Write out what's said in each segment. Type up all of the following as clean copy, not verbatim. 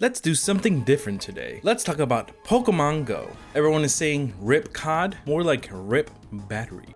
Let's do something different today. Let's talk about Pokemon Go. Everyone is saying RIP COD, more like RIP battery.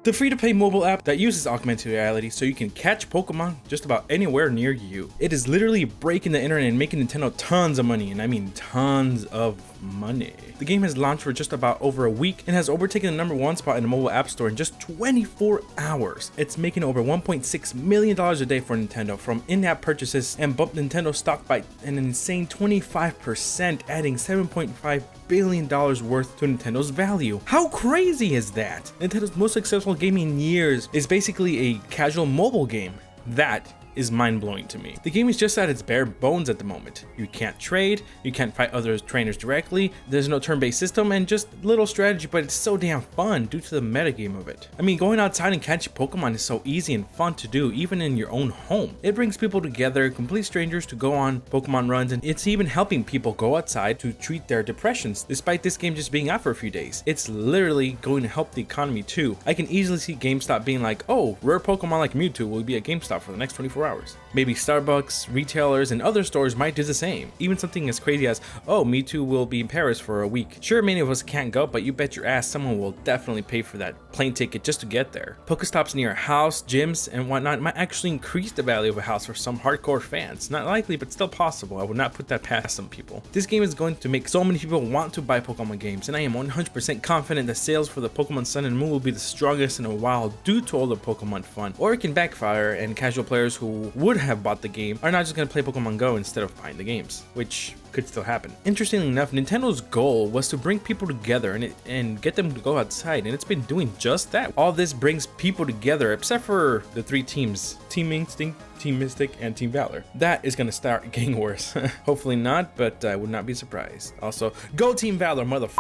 The free-to-play mobile app that uses augmented reality so you can catch Pokemon just about anywhere near you. It is literally breaking the internet and making Nintendo tons of money, and I mean tons of money. The game has launched for just about over a week and has overtaken the #1 spot in the mobile app store in just 24 hours. It's making over $1.6 million a day for Nintendo from in-app purchases and bumped Nintendo stock by an insane 25%, adding $7.5 billion worth to Nintendo's value. How crazy is that? Nintendo's most successful game in years is basically a casual mobile game. That is mind-blowing to me. The game is just at its bare bones at the moment. You can't trade, you can't fight other trainers directly, there's no turn-based system, and just little strategy, but it's so damn fun due to the metagame of it. I mean, going outside and catching Pokemon is so easy and fun to do, even in your own home. It brings people together, complete strangers, to go on Pokemon runs, and it's even helping people go outside to treat their depressions, despite this game just being out for a few days. It's literally going to help the economy too. I can easily see GameStop being like, oh, rare Pokemon like Mewtwo will be at GameStop for the next 24 hours. Maybe Starbucks, retailers, and other stores might do the same. Even something as crazy as, oh, Mewtwo will be in Paris for a week. Sure, many of us can't go, but you bet your ass someone will definitely pay for that plane ticket just to get there. Pokestops near a house, gyms, and whatnot might actually increase the value of a house for some hardcore fans. Not likely, but still possible. I would not put that past some people. This game is going to make so many people want to buy Pokemon games, and I am 100% confident that sales for the Pokemon Sun and Moon will be the strongest in a while due to all the Pokemon fun. Or it can backfire, and casual players who would have bought the game are not just going to play Pokemon Go instead of buying the games, which could still happen. Interestingly enough, Nintendo's goal was to bring people together and get them to go outside, and it's been doing just that. All this brings people together, except for the three teams: Team Instinct, Team Mystic, and Team Valor. That is going to start getting worse. Hopefully not, but I would not be surprised. Also, go Team Valor, motherfucker!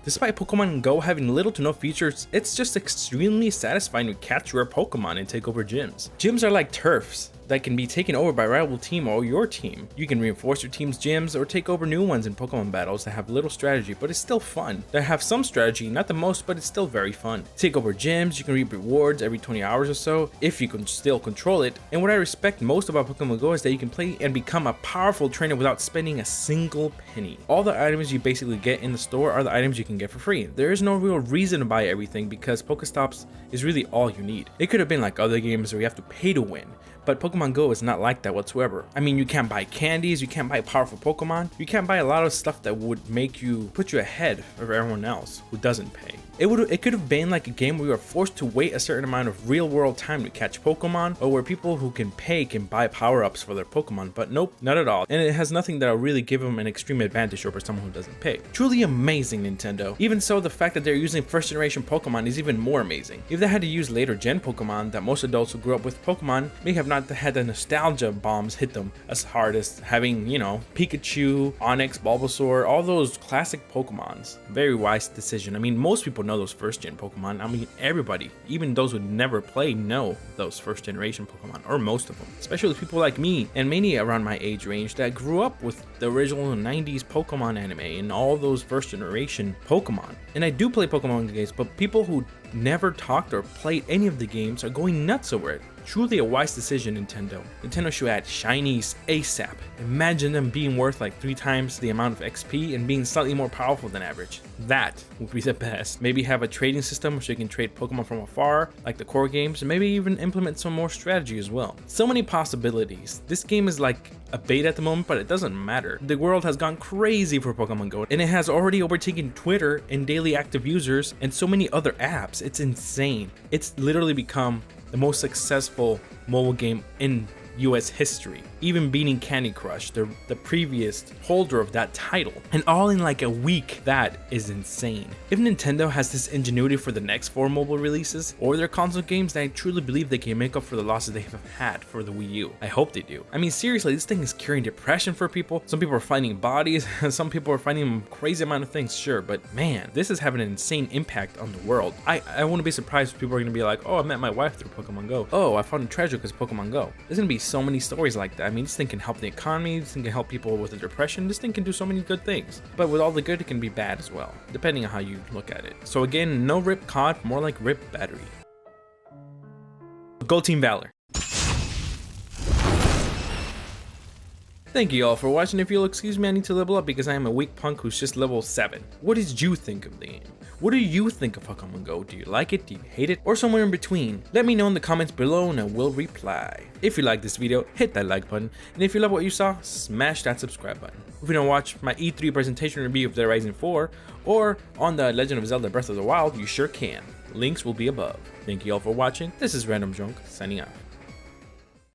Despite Pokemon Go having little to no features, it's just extremely satisfying to catch rare Pokemon and take over gyms. Gyms are like turfs that can be taken over by a rival team or your team. You can reinforce your team's gyms or take over new ones in Pokemon battles that have little strategy, but it's still fun. That have some strategy, not the most, but it's still very fun. Take over gyms, you can reap rewards every 20 hours or so, if you can still control it. And what I respect most about Pokemon Go is that you can play and become a powerful trainer without spending a single penny. All the items you basically get in the store are the items you can get for free. There is no real reason to buy everything because Pokestops is really all you need. It could have been like other games where you have to pay to win, but Pokemon Go is not like that whatsoever. I mean, you can't buy candies, you can't buy powerful Pokemon, you can't buy a lot of stuff that would make you put you ahead of everyone else who doesn't pay. It could have been like a game where you are forced to wait a certain amount of real world time to catch Pokemon, or where people who can pay can buy power-ups for their Pokemon, but nope, not at all. And it has nothing that'll really give them an extreme advantage over someone who doesn't pay. Truly amazing, Nintendo. Even so, the fact that they're using first generation Pokemon is even more amazing. If they had to use later gen Pokemon that most adults who grew up with Pokemon may have not had the nostalgia bombs hit them as hard as having, you know, Pikachu, Onix, Bulbasaur, all those classic Pokemons. Very wise decision. I mean, most people know those first gen Pokemon. I mean, everybody, even those who never play, know those first generation Pokemon, or most of them. Especially people like me and many around my age range that grew up with the original 90s Pokemon anime and all those first generation Pokemon. And I do play Pokemon games, but people who never talked or played any of the games are going nuts over it. Truly a wise decision, Nintendo. Nintendo should add shinies ASAP. Imagine them being worth like 3 times the amount of XP and being slightly more powerful than average. That would be the best. Maybe have a trading system so you can trade Pokemon from afar, like the core games, and maybe even implement some more strategy as well. So many possibilities. This game is like a beta at the moment, but it doesn't matter. The world has gone crazy for Pokemon Go, and it has already overtaken Twitter in daily active users and so many other apps. It's insane. It's literally become the most successful mobile game in US history, even beating Candy Crush, the previous holder of that title, and all in like a week. That is insane. If Nintendo has this ingenuity for the next 4 mobile releases or their console games, then I truly believe they can make up for the losses they have had for the Wii U. I hope they do. I mean, seriously, this thing is curing depression for people. Some people are finding bodies, some people are finding a crazy amount of things, sure, but man, this is having an insane impact on the world. I wouldn't be surprised if people are gonna be like, oh, I met my wife through Pokemon Go. Oh, I found a treasure because Pokemon Go. There's gonna be so many stories like that. I mean, this thing can help the economy, this thing can help people with the depression, this thing can do so many good things. But with all the good, it can be bad as well, depending on how you look at it. So again, no RIP COD, more like RIP battery. Go Team Valor. Thank you all for watching. If you'll excuse me, I need to level up because I am a weak punk who's just level 7. What did you think of the game? What do you think of Pokemon Go? Do you like it? Do you hate it? Or somewhere in between? Let me know in the comments below and I will reply. If you like this video, hit that like button. And if you love what you saw, smash that subscribe button. If you don't watch my E3 presentation review of Dead Rising 4 or on the Legend of Zelda Breath of the Wild, you sure can. Links will be above. Thank you all for watching. This is Randomjeanc signing off.